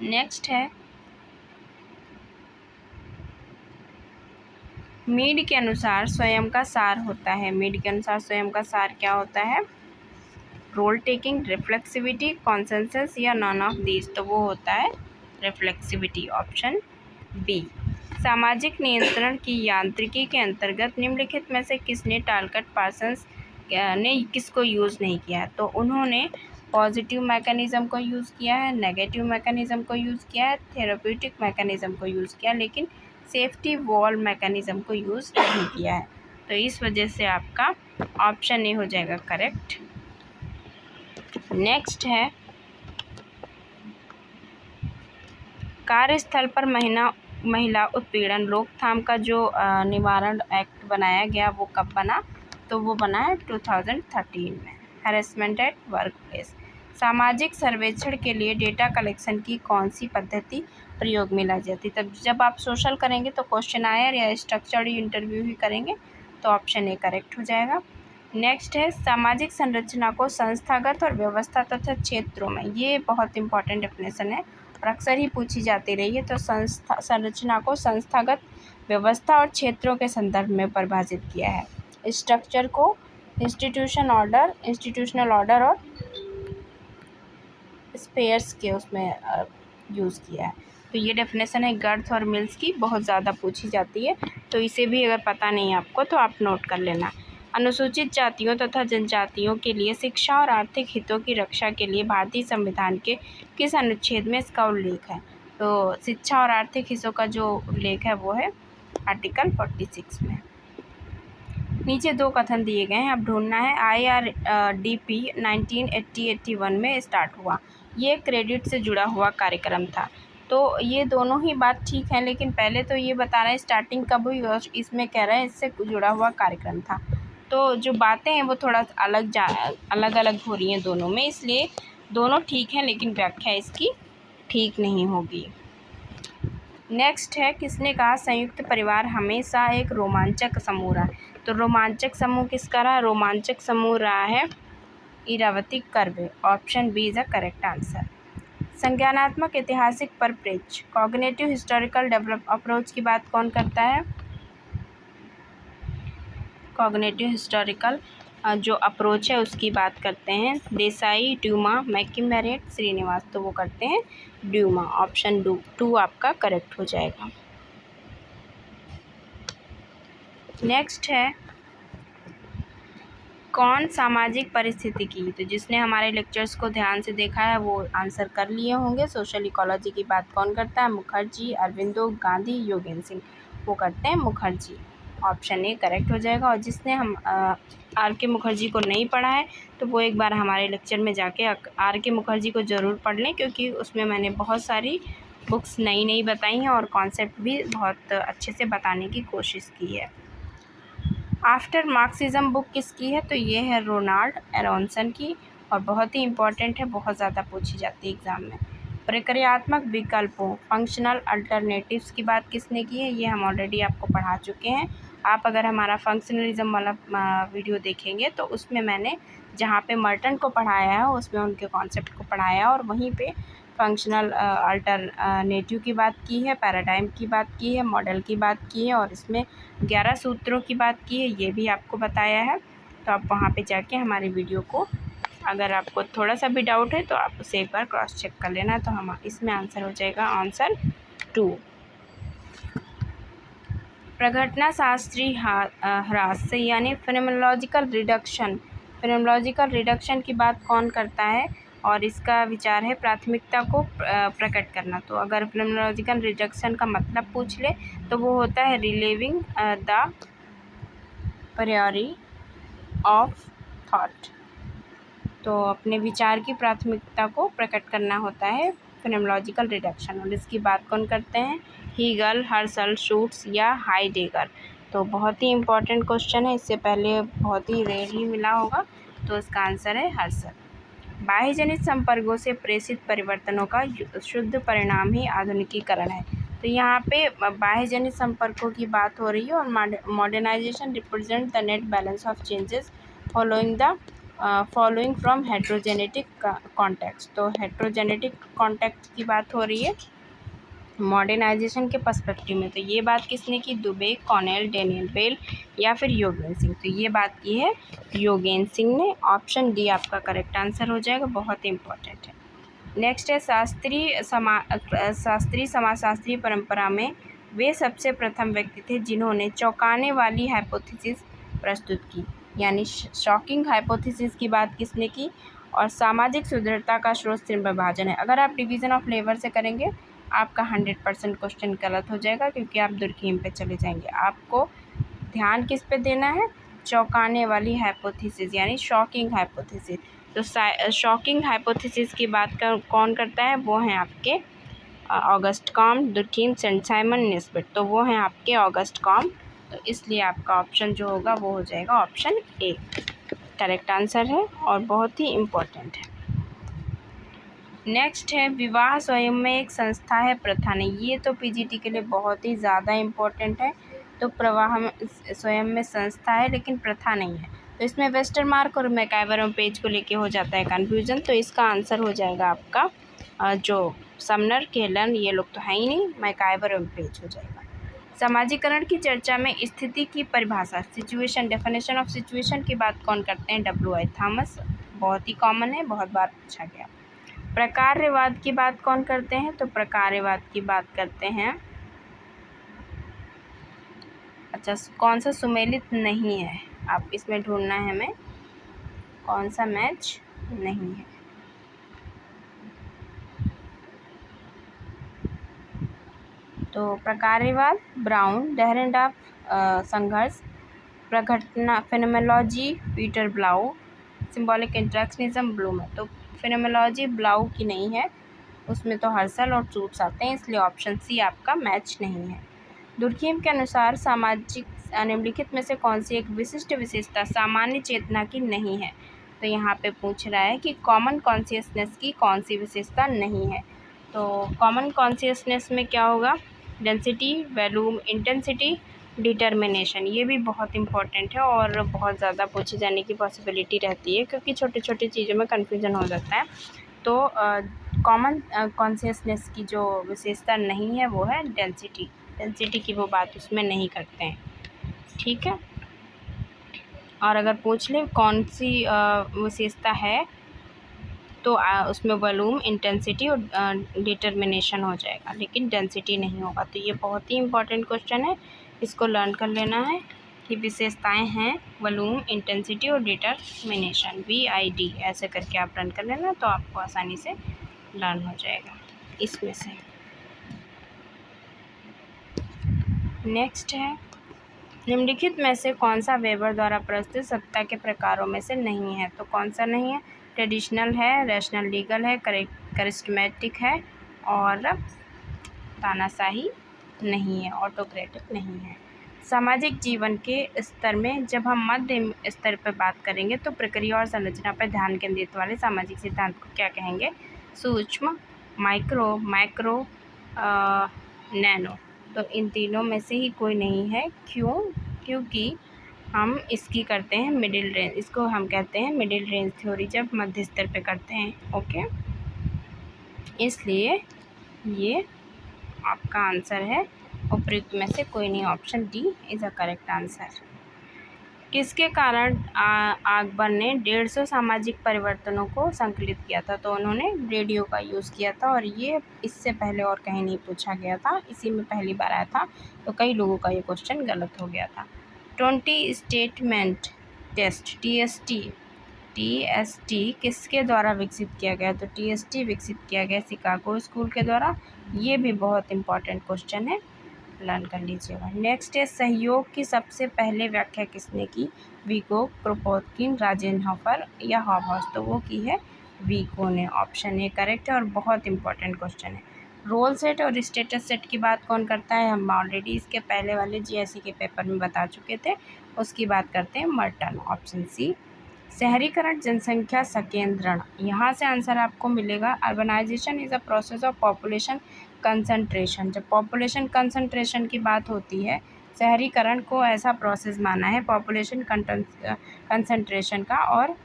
[SPEAKER 1] नेक्स्ट है, मीड के अनुसार स्वयं का सार होता है। मीड के अनुसार स्वयं का सार क्या होता है? रोल टेकिंग, रिफ्लेक्सिविटी, कॉन्सेंसस या नॉन ऑफ दीज, तो वो होता है रिफ्लेक्सिविटी, ऑप्शन बी। सामाजिक नियंत्रण की यांत्रिकी के अंतर्गत निम्नलिखित में से किसने टालकट पार्सन्स ने किसको यूज़ नहीं किया? तो उन्होंने पॉजिटिव मैकेनिज़्म को यूज़ किया है, नेगेटिव मैकेनिज़्म को यूज़ किया है, थेरेप्यूटिक मैकेनिज़्म को यूज़ किया, लेकिन सेफ्टी वॉल मैकेनिज़्म को यूज़ नहीं किया है। तो इस वजह से आपका ऑप्शन ए हो जाएगा करेक्ट। नेक्स्ट है, कार्यस्थल पर महिला उत्पीड़न रोकथाम का जो निवारण एक्ट बनाया गया वो कब बना? तो वो बना है 2013 में। Harassment at work place. सामाजिक सर्वेक्षण के लिए डेटा कलेक्शन की कौन सी पद्धति प्रयोग में लाई जाती? तब जब आप सोशल करेंगे तो क्वेश्चनायर या स्ट्रक्चर्ड इंटरव्यू ही करेंगे, तो ऑप्शन ए करेक्ट हो जाएगा। नेक्स्ट है, सामाजिक संरचना को संस्थागत और व्यवस्था तथा क्षेत्रों में, ये बहुत इंपॉर्टेंट डेफिनेशन है, और अक्सर ही पूछी जाती रही है। तो संस्था संरचना को संस्थागत व्यवस्था और क्षेत्रों के संदर्भ में परिभाषित किया है। स्ट्रक्चर को इंस्टीट्यूशनल ऑर्डर और स्पेयर्स के उसमें यूज़ किया है। तो ये डेफिनेशन है गर्थ और मिल्स की, बहुत ज़्यादा पूछी जाती है, तो इसे भी अगर पता नहीं है आपको तो आप नोट कर लेना। अनुसूचित जातियों तथा जनजातियों के लिए शिक्षा और आर्थिक हितों की रक्षा के लिए भारतीय संविधान के किस अनुच्छेद में इसका उल्लेख है? तो शिक्षा और आर्थिक हितों का जो उल्लेख है वो है आर्टिकल 46 में। नीचे दो कथन दिए गए हैं, अब ढूंढना है। IRDP 1980-81 में स्टार्ट हुआ, ये क्रेडिट से जुड़ा हुआ कार्यक्रम था। तो ये दोनों ही बात ठीक है, लेकिन पहले तो ये बता रहे हैं स्टार्टिंग कब हुई और इसमें कह रहे हैं इससे जुड़ा हुआ कार्यक्रम था। तो जो बातें हैं वो थोड़ा अलग अलग हो रही हैं दोनों में, इसलिए दोनों ठीक हैं लेकिन व्याख्या इसकी ठीक नहीं होगी। नेक्स्ट है, किसने कहा संयुक्त परिवार हमेशा एक रोमांचक समूह रहा? तो रोमांचक समूह किसका रहा? रोमांचक समूह रहा है Irawati Karve. Option B is a correct answer. संज्ञानात्मक ऐतिहासिक परिप्रेक्ष्य कॉग्निटिव हिस्टोरिकल डेवलप अप्रोच की बात कौन करता है? कॉग्निटिव हिस्टोरिकल जो अप्रोच है उसकी बात करते हैं देसाई, ड्यूमा, मैककिमेरेट, श्रीनिवास। तो वो करते हैं ड्यूमा। ऑप्शन 2 आपका करेक्ट हो जाएगा। नेक्स्ट है, कौन सामाजिक परिस्थिति की? तो जिसने हमारे लेक्चर्स को ध्यान से देखा है वो आंसर कर लिए होंगे। सोशल इकोलॉजी की बात कौन करता है? मुखर्जी, अरविंदो, गांधी, योगेंद्र सिंह। वो करते हैं मुखर्जी। ऑप्शन ए करेक्ट हो जाएगा। और जिसने हम R.K. मुखर्जी को नहीं पढ़ा है तो वो एक बार हमारे लेक्चर में जाके R.K. मुखर्जी को ज़रूर पढ़ लें, क्योंकि उसमें मैंने बहुत सारी बुक्स नई बताई हैं और कॉन्सेप्ट भी बहुत अच्छे से बताने की कोशिश की है। आफ्टर मार्क्सिज्म बुक किसकी है? तो ये है रोनाल्ड एरोनसन की, और बहुत ही इम्पॉर्टेंट है, बहुत ज़्यादा पूछी जाती है एग्ज़ाम में। प्रक्रियात्मक विकल्पों फंक्शनल अल्टरनेटिव्स की बात किसने की है? ये हम ऑलरेडी आपको पढ़ा चुके हैं। आप अगर हमारा फंक्शनलिज्म वाला वीडियो देखेंगे तो उसमें मैंने जहाँ पे मर्टन को पढ़ाया है उसमें उनके कॉन्सेप्ट को पढ़ाया है, और वहीं पे फंक्शनल अल्टरनेटिव की बात की है, पैराडाइम की बात की है, मॉडल की बात की है, और इसमें 11 सूत्रों की बात की है, ये भी आपको बताया है। तो आप वहाँ पे जाके हमारे वीडियो को, अगर आपको थोड़ा सा भी डाउट है तो आप उसे एक बार क्रॉस चेक कर लेना। तो हम इसमें आंसर हो जाएगा आंसर 2। प्रघटना शास्त्रीय ह्रास यानी फिनोमेनोलॉजिकल रिडक्शन की बात कौन करता है? और इसका विचार है प्राथमिकता को प्रकट करना। तो अगर फिनोमेनोलॉजिकल रिडक्शन का मतलब पूछ ले तो वो होता है रिलीविंग द प्रायोरी ऑफ थॉट। तो अपने विचार की प्राथमिकता को प्रकट करना होता है फिनोमेनोलॉजिकल रिडक्शन। और इसकी बात कौन करते हैं? हीगल, हर्शल, शूट्स या हाइडेगर। तो बहुत ही इम्पोर्टेंट क्वेश्चन है, इससे पहले बहुत ही रेयरली मिला होगा। तो इसका आंसर है हर्शल। बाह्यजनित संपर्कों से प्रेषित परिवर्तनों का शुद्ध परिणाम ही आधुनिकीकरण है। तो यहाँ पे बाह्यजनित संपर्कों की बात हो रही है, और modernisation represent the net balance of changes following from heterogenetic context. तो हेट्रोजेनेटिक कॉन्टेक्स्ट की बात हो रही है मॉडर्नाइजेशन के पर्सपेक्टिव में। तो ये बात किसने की? दुबे, कॉर्नेल, डेनियल बेल या फिर योगेंद्र सिंह। तो ये बात की है योगेंद्र सिंह ने। ऑप्शन डी आपका करेक्ट आंसर हो जाएगा, बहुत इंपॉर्टेंट है। नेक्स्ट है शास्त्रीय समाजशास्त्रीय परंपरा में वे सबसे प्रथम व्यक्ति थे जिन्होंने चौंकाने वाली हाइपोथेसिस प्रस्तुत की, यानी शॉकिंग हाइपोथेसिस की बात किसने की? और सामाजिक सुदृढ़ता का स्रोत श्रेणी विभाजन है। अगर आप डिवीज़न ऑफ लेबर से करेंगे आपका 100% क्वेश्चन गलत हो जाएगा, क्योंकि आप दुर्खीम पे चले जाएंगे। आपको ध्यान किस पे देना है? चौंकाने वाली हाइपोथेसिस यानी शॉकिंग हाइपोथेसिस। तो शॉकिंग हाइपोथेसिस की बात कौन करता है? वो हैं आपके August Comte, Durkheim, Saint Simon, Nisbet. तो वो हैं आपके ऑगस्ट कॉम्ट। तो इसलिए आपका ऑप्शन जो होगा वो हो जाएगा ऑप्शन ए, करेक्ट आंसर है और बहुत ही इम्पोर्टेंट है। नेक्स्ट है, विवाह स्वयं में एक संस्था है, प्रथा नहीं। ये तो पीजीटी के लिए बहुत ही ज़्यादा इम्पोर्टेंट है। तो प्रवाह स्वयं में संस्था है लेकिन प्रथा नहीं है। तो इसमें वेस्टरमार्क और मैकाइवर पेज को लेके हो जाता है कन्फ्यूजन। तो इसका आंसर हो जाएगा आपका जो समनर, केलन, ये लोग तो है ही नहीं, मैकाइवर और पेज हो जाएगा। समाजीकरण की चर्चा में स्थिति की परिभाषा, सिचुएशन, डेफिनेशन ऑफ सिचुएशन की बात कौन करते हैं? W.I. थॉमस। बहुत ही कॉमन है, बहुत बार पूछा गया। प्रकार्यवाद की बात कौन करते हैं? तो प्रकार्यवाद की बात करते हैं, अच्छा कौन सा सुमेलित नहीं है, आप इसमें ढूंढना है हमें कौन सा मैच नहीं है। तो प्रकार्यवाद ब्राउन, डेहरेंडार्फ संघर्ष, प्रघटना phenomenology Peter Blau, symbolic interactionism Bloom है। तो फेनोमेनोलॉजी ब्लाउ की नहीं है, उसमें तो हर्सल और ट्रूप्स आते हैं, इसलिए ऑप्शन सी आपका मैच नहीं है। दुर्खीम के अनुसार सामाजिक निम्नलिखित में से कौन सी एक विशिष्ट विशेषता सामान्य चेतना की नहीं है? तो यहाँ पे पूछ रहा है कि कॉमन कॉन्शियसनेस की कौन सी विशेषता नहीं है। तो कॉमन कॉन्शियसनेस में क्या होगा? Density, volume, intensity, determination. ये भी बहुत इंपॉर्टेंट है और बहुत ज़्यादा पूछे जाने की पॉसिबिलिटी रहती है, क्योंकि छोटे छोटे चीज़ों में कन्फ्यूजन हो जाता है। तो कॉमन कॉन्शियसनेस की जो विशेषता नहीं है वो है डेंसिटी। डेंसिटी की वो बात उसमें नहीं करते हैं, ठीक है। और अगर पूछ ले कौन सी विशेषता है, तो उसमें वॉल्यूम, इंटेंसिटी और डिटर्मिनेशन हो जाएगा, लेकिन डेंसिटी नहीं होगा। तो ये बहुत ही इंपॉर्टेंट क्वेश्चन है, इसको लर्न कर लेना है कि विशेषताएं हैं वॉल्यूम, इंटेंसिटी और डिटर्मिनेशन, VID ऐसे करके आप लर्न कर लेना, तो आपको आसानी से लर्न हो जाएगा इसमें से। नेक्स्ट है, निम्नलिखित में से कौन सा वेबर द्वारा प्रस्तुत सत्ता के प्रकारों में से नहीं है? तो कौन सा नहीं है? ट्रेडिशनल है, रैशनल लीगल है, करिस्मेटिक है और तानाशाही नहीं है, ऑटोक्रेटिक नहीं है। सामाजिक जीवन के स्तर में जब हम मध्य स्तर पर बात करेंगे तो प्रक्रिया और संरचना पर ध्यान केंद्रित वाले सामाजिक सिद्धांत को क्या कहेंगे? सूक्ष्म, माइक्रो, मैक्रो, नैनो। तो इन तीनों में से ही कोई नहीं है। क्यों? क्योंकि हम इसकी करते हैं मिडिल रेंज, इसको हम कहते हैं मिडिल रेंज थ्योरी जब मध्य स्तर पे करते हैं, ओके। इसलिए ये आपका आंसर है, उपयुक्त में से कोई नहीं, option D is a correct answer. किसके कारण अकबर ने 150 सामाजिक परिवर्तनों को संकलित किया था? तो उन्होंने रेडियो का यूज़ किया था, और ये इससे पहले और कहीं नहीं पूछा गया था, इसी में पहली बार आया था, तो कई लोगों का ये क्वेश्चन गलत हो गया था। 20 स्टेटमेंट टेस्ट, TST किसके द्वारा विकसित किया गया? तो TST विकसित किया गया शिकागो स्कूल के द्वारा। ये भी बहुत इंपॉर्टेंट क्वेश्चन है, लर्न कर लीजिएगा। नेक्स्ट है, सहयोग की सबसे पहले व्याख्या किसने की? विगो, क्रोपोत्किन, राजेनहोफर या हॉबहॉस? तो वो की है विगो ने, ऑप्शन ए करेक्ट है और बहुत इंपॉर्टेंट क्वेश्चन है। रोल सेट और स्टेटस सेट की बात कौन करता है? हम ऑलरेडी इसके पहले वाले GIC के पेपर में बता चुके थे, उसकी बात करते हैं मर्टन, ऑप्शन सी। शहरीकरण, जनसंख्या संकेंद्रण, यहाँ से आंसर आपको मिलेगा urbanization is a process of population concentration. जब पॉपुलेशन कंसंट्रेशन की बात होती है, शहरीकरण को ऐसा प्रोसेस माना है पॉपुलेशन कंसंट्रेशन का, और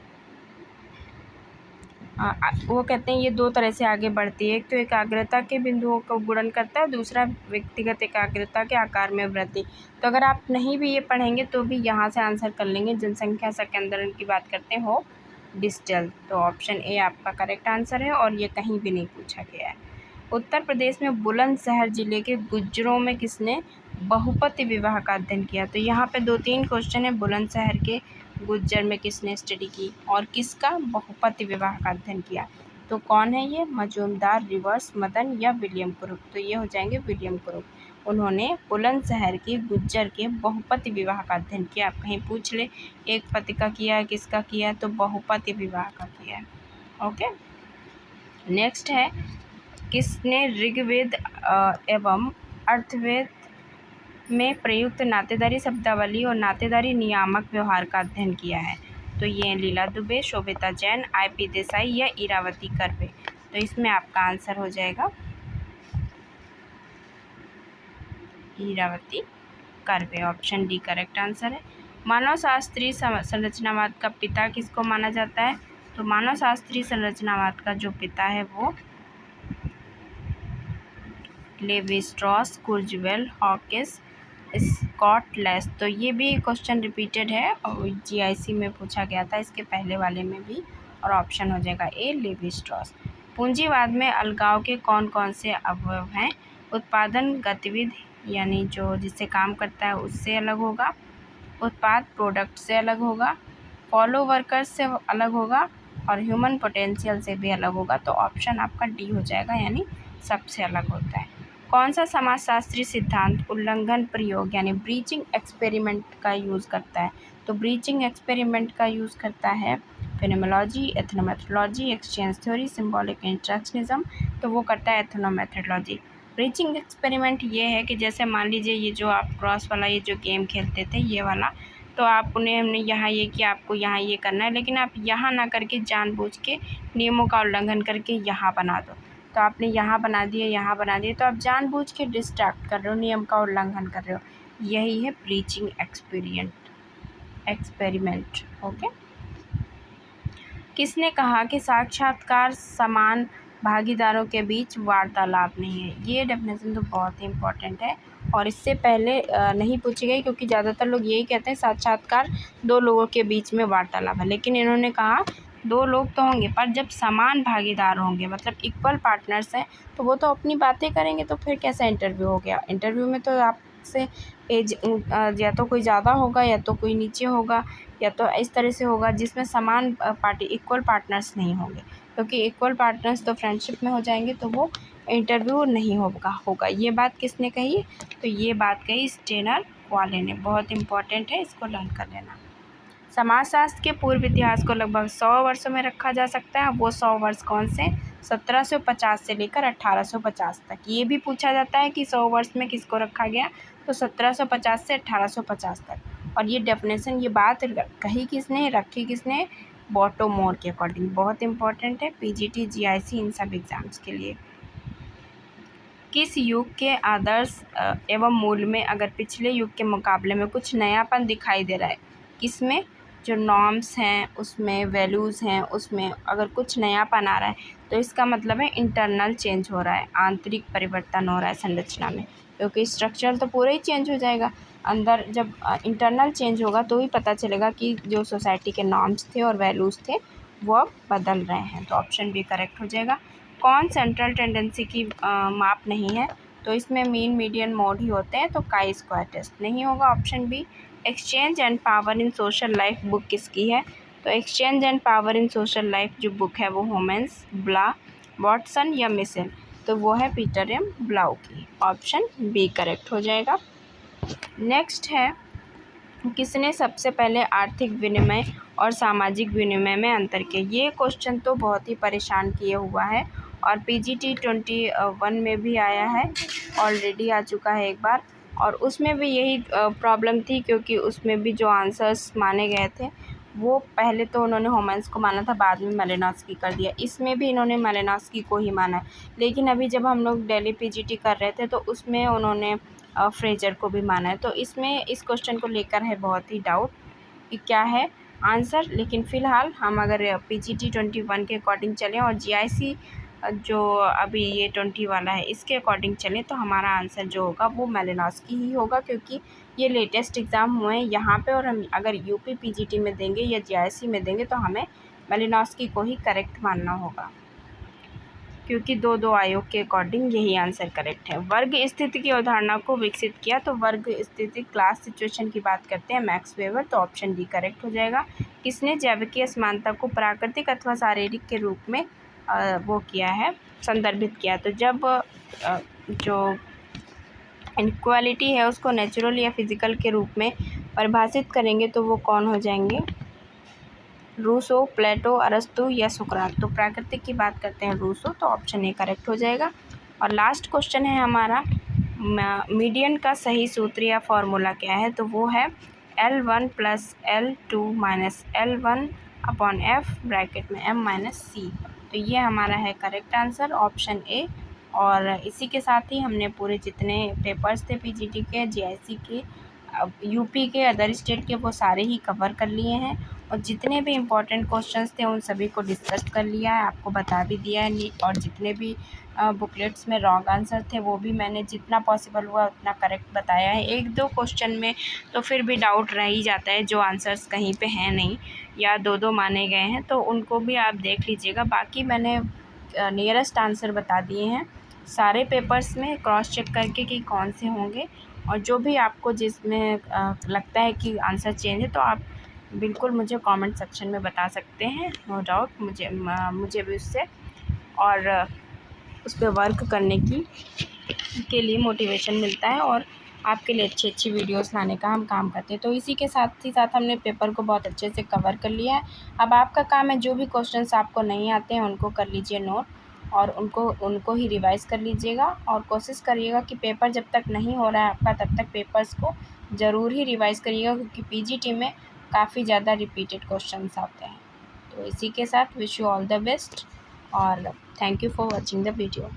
[SPEAKER 1] वो कहते हैं ये दो तरह से आगे बढ़ती है, एक तो एकाग्रता के बिंदुओं को गुणन करता है, दूसरा व्यक्तिगत एकाग्रता के आकार में वृद्धि। तो अगर आप नहीं भी ये पढ़ेंगे तो भी यहाँ से आंसर कर लेंगे। जनसंख्या संकेंद्रण की बात करते हैं हो डिस्टल, तो ऑप्शन ए आपका करेक्ट आंसर है और ये कहीं भी नहीं पूछा गया है। उत्तर प्रदेश में बुलंदशहर जिले के गुज्जरों में किसने बहुपति विवाह का अध्ययन किया? तो यहाँ पे 2-3 क्वेश्चन है, बुलंदशहर के गुज्जर में किसने स्टडी की और किसका बहुपति विवाह का अध्ययन किया? तो कौन है ये? मजूमदार, रिवर्स, मदन या विलियम कुरुप? तो ये हो जाएंगे विलियम कुरुप। उन्होंने बुलंदशहर के गुज्जर के बहुपति विवाह का अध्ययन किया। आप कहीं पूछ ले एक पति का किया है, किसका किया है? तो बहुपति विवाह का किया है, ओके। नेक्स्ट है, किसने ऋग्वेद एवं अर्थवेद में प्रयुक्त नातेदारी शब्दावली और नातेदारी नियामक व्यवहार का अध्ययन किया है? तो ये लीला दुबे, शोभिता जैन, IP देसाई या इरावती कर्वे? तो इसमें आपका आंसर हो जाएगा Irawati Karve, option D correct answer है। मानव शास्त्रीय संरचनावाद का पिता किसको माना जाता है? तो मानव शास्त्रीय संरचनावाद का जो पिता है वो Levi Strauss, Kurzweil, Hawkins, Scott Lash. तो ये भी क्वेश्चन रिपीटेड है और जीआईसी में पूछा गया था, इसके पहले वाले में भी, और ऑप्शन हो जाएगा ए लेवी स्ट्रॉस। पूंजीवाद में अलगाव के कौन कौन से अवयव हैं? उत्पादन गतिविधि यानी जो जिससे काम करता है उससे अलग होगा, उत्पाद प्रोडक्ट से अलग होगा, फॉलो वर्कर्स से अलग होगा, और ह्यूमन पोटेंशियल से भी अलग होगा। तो ऑप्शन आपका डी हो जाएगा, यानी सबसे अलग होता है। कौन सा समाजशास्त्री सिद्धांत उल्लंघन प्रयोग यानी ब्रीचिंग एक्सपेरिमेंट का यूज़ करता है? तो ब्रीचिंग एक्सपेरिमेंट का यूज़ करता है फेनोमेनोलॉजी, एथनोमेथोलॉजी, एक्सचेंज थ्योरी, सिंबॉलिक इंस्ट्रक्शनिज्म। तो वो करता है एथनोमेथोलॉजी। ब्रीचिंग एक्सपेरिमेंट ये है कि जैसे मान लीजिए ये जो आप क्रॉस वाला ये जो गेम खेलते थे ये वाला, तो आप उन्हें हमने यहाँ ये कि आपको यहाँ ये करना है, लेकिन आप यहाँ ना करके जानबूझ के नियमों का उल्लंघन करके यहाँ बना दो। तो आपने यहाँ बना दिए, यहाँ बना दिए, तो आप जानबूझ के डिस्ट्रैक्ट कर रहे हो, नियम का उल्लंघन कर रहे हो। यही है ब्रीचिंग एक्सपेरिमेंट। ओके। किसने कहा कि साक्षात्कार समान भागीदारों के बीच वार्तालाप नहीं है? ये डेफिनेशन तो बहुत ही इम्पोर्टेंट है और इससे पहले नहीं पूछी गई, क्योंकि ज़्यादातर लोग यही कहते हैं साक्षात्कार दो लोगों के बीच में वार्तालाप है, लेकिन इन्होंने कहा दो लोग तो होंगे पर जब समान भागीदार होंगे, मतलब इक्वल पार्टनर्स हैं, तो वो तो अपनी बातें करेंगे, तो फिर कैसा इंटरव्यू हो गया? इंटरव्यू में तो आपसे एज या तो कोई ज़्यादा होगा या तो कोई नीचे होगा या तो इस तरह से होगा जिसमें समान इक्वल पार्टनर्स नहीं होंगे, क्योंकि इक्वल पार्टनर्स तो फ्रेंडशिप में हो जाएंगे, तो वो इंटरव्यू नहीं होगा। ये बात किसने कही? तो ये बात कही स्टेनर वाले ने। बहुत इंपॉर्टेंट है, इसको लर्न कर लेना। समाजशास्त्र के पूर्व इतिहास को लगभग 100 वर्षों में रखा जा सकता है। वो 100 वर्ष कौन से? 1750 से लेकर 1850 तक। ये भी पूछा जाता है कि 100 वर्ष में किसको रखा गया, तो 1750 से 1850 तक। और ये डेफिनेशन, ये बात कही किसने, रखी किसने? बॉटोमोर के अकॉर्डिंग। बहुत इंपॉर्टेंट है पीजीटी, जीआईसी, इन सब एग्जाम्स के लिए। किस युग के आदर्श एवं मूल्य में अगर पिछले युग के मुकाबले में कुछ नयापन दिखाई दे रहा है? किसमें? जो नॉर्म्स हैं उसमें, वैल्यूज़ हैं उसमें अगर कुछ नयापन आ रहा है, तो इसका मतलब है इंटरनल चेंज हो रहा है, आंतरिक परिवर्तन हो रहा है संरचना में, क्योंकि स्ट्रक्चरल तो पूरा ही चेंज हो जाएगा। अंदर जब इंटरनल चेंज होगा तो ही पता चलेगा कि जो सोसाइटी के नॉर्म्स थे और वैल्यूज़ थे वो अब बदल रहे हैं। तो ऑप्शन बी करेक्ट हो जाएगा। कौन सेंट्रल टेंडेंसी की माप नहीं है? तो इसमें मीन, मीडियन, मोड ही होते हैं, तो काई स्क्वायर टेस्ट नहीं होगा, option B. Exchange and power in social life book किसकी है? तो exchange and power in social life जो बुक है वो होमेंस, ब्ला, वॉटसन या मिशेल? तो वो है पीटर एम ब्लाउ की, ऑप्शन बी करेक्ट हो जाएगा। नेक्स्ट है, किसने सबसे पहले आर्थिक विनिमय और सामाजिक विनिमय में अंतर किया? ये क्वेश्चन तो बहुत ही परेशान किए हुआ है और पीजीटी 21 में भी आया है, ऑलरेडी आ चुका है एक बार, और उसमें भी यही प्रॉब्लम थी, क्योंकि उसमें भी जो आंसर्स माने गए थे वो पहले तो उन्होंने होमेंस को माना था, बाद में मालिनोव्स्की कर दिया। इसमें भी इन्होंने मालिनोव्स्की को ही माना है, लेकिन अभी जब हम लोग दिल्ली पीजीटी कर रहे थे तो उसमें उन्होंने फ्रेजर को भी माना है। तो इसमें इस क्वेश्चन को लेकर है बहुत ही डाउट कि क्या है आंसर, लेकिन फ़िलहाल हम अगर पीजीटी 21 के अकॉर्डिंग चलें और जीआईसी जो अभी ये 20 वाला है इसके अकॉर्डिंग चलें, तो हमारा आंसर जो होगा वो मालिनोव्स्की ही होगा, क्योंकि ये लेटेस्ट एग्ज़ाम हुए हैं यहाँ पे, और हम अगर यूपी पीजीटी में देंगे या जीआईसी में देंगे तो हमें मालिनोव्स्की को ही करेक्ट मानना होगा, क्योंकि दो आयोग के अकॉर्डिंग यही आंसर करेक्ट है। वर्ग स्थिति की अवधारणा को विकसित किया? तो वर्ग स्थिति, क्लास सिचुएशन की बात करते हैं, मैक्स वेबर, तो ऑप्शन डी करेक्ट हो जाएगा। किसने जैविकीय असमानता को प्राकृतिक अथवा शारीरिक के रूप में वो किया है, संदर्भित किया? तो जब जो इनक्वालिटी है उसको नेचुरल या फिजिकल के रूप में परिभाषित करेंगे तो वो कौन हो जाएंगे? रूसो, प्लेटो, अरस्तु या सुकरात? तो प्राकृतिक की बात करते हैं रूसो, तो ऑप्शन ए करेक्ट हो जाएगा। और लास्ट क्वेश्चन है हमारा, मीडियन का सही सूत्र या फॉर्मूला क्या है? तो वो है L1 + L2 - L1/F ब्रैकेट में M-C। तो ये हमारा है करेक्ट आंसर, ऑप्शन ए। और इसी के साथ ही हमने पूरे जितने पेपर्स थे पीजीटी के, जीआईसी के, यूपी के, अदर स्टेट के, वो सारे ही कवर कर लिए हैं। और जितने भी इम्पोर्टेंट क्वेश्चंस थे उन सभी को डिस्कस कर लिया है, आपको बता भी दिया है। और जितने भी बुकलेट्स में रॉन्ग आंसर थे वो भी मैंने जितना पॉसिबल हुआ उतना करेक्ट बताया है। एक दो क्वेश्चन में तो फिर भी डाउट रह ही जाता है, जो आंसर्स कहीं पे हैं नहीं या दो दो माने गए हैं, तो उनको भी आप देख लीजिएगा। बाकी मैंने नियरेस्ट आंसर बता दिए हैं सारे पेपर्स में क्रॉस चेक करके कि कौन से होंगे। और जो भी आपको जिसमें लगता है कि आंसर चेंज है तो आप बिल्कुल मुझे कमेंट सेक्शन में बता सकते हैं। नो डाउट मुझे भी उससे और उस पर वर्क करने के लिए मोटिवेशन मिलता है और आपके लिए अच्छी अच्छी वीडियोस लाने का हम काम करते हैं। तो इसी के साथ ही साथ हमने पेपर को बहुत अच्छे से कवर कर लिया है। अब आपका काम है जो भी क्वेश्चंस आपको नहीं आते हैं उनको कर लीजिए नोट और उनको ही रिवाइज़ कर लीजिएगा। और कोशिश करिएगा कि पेपर जब तक नहीं हो रहा है आपका तब तक पेपर्स को ज़रूर ही रिवाइज़ करिएगा, क्योंकि पीजीटी में काफ़ी ज़्यादा रिपीटेड क्वेश्चंस आते हैं। तो इसी के साथ wish you all the best और thank you for watching the video.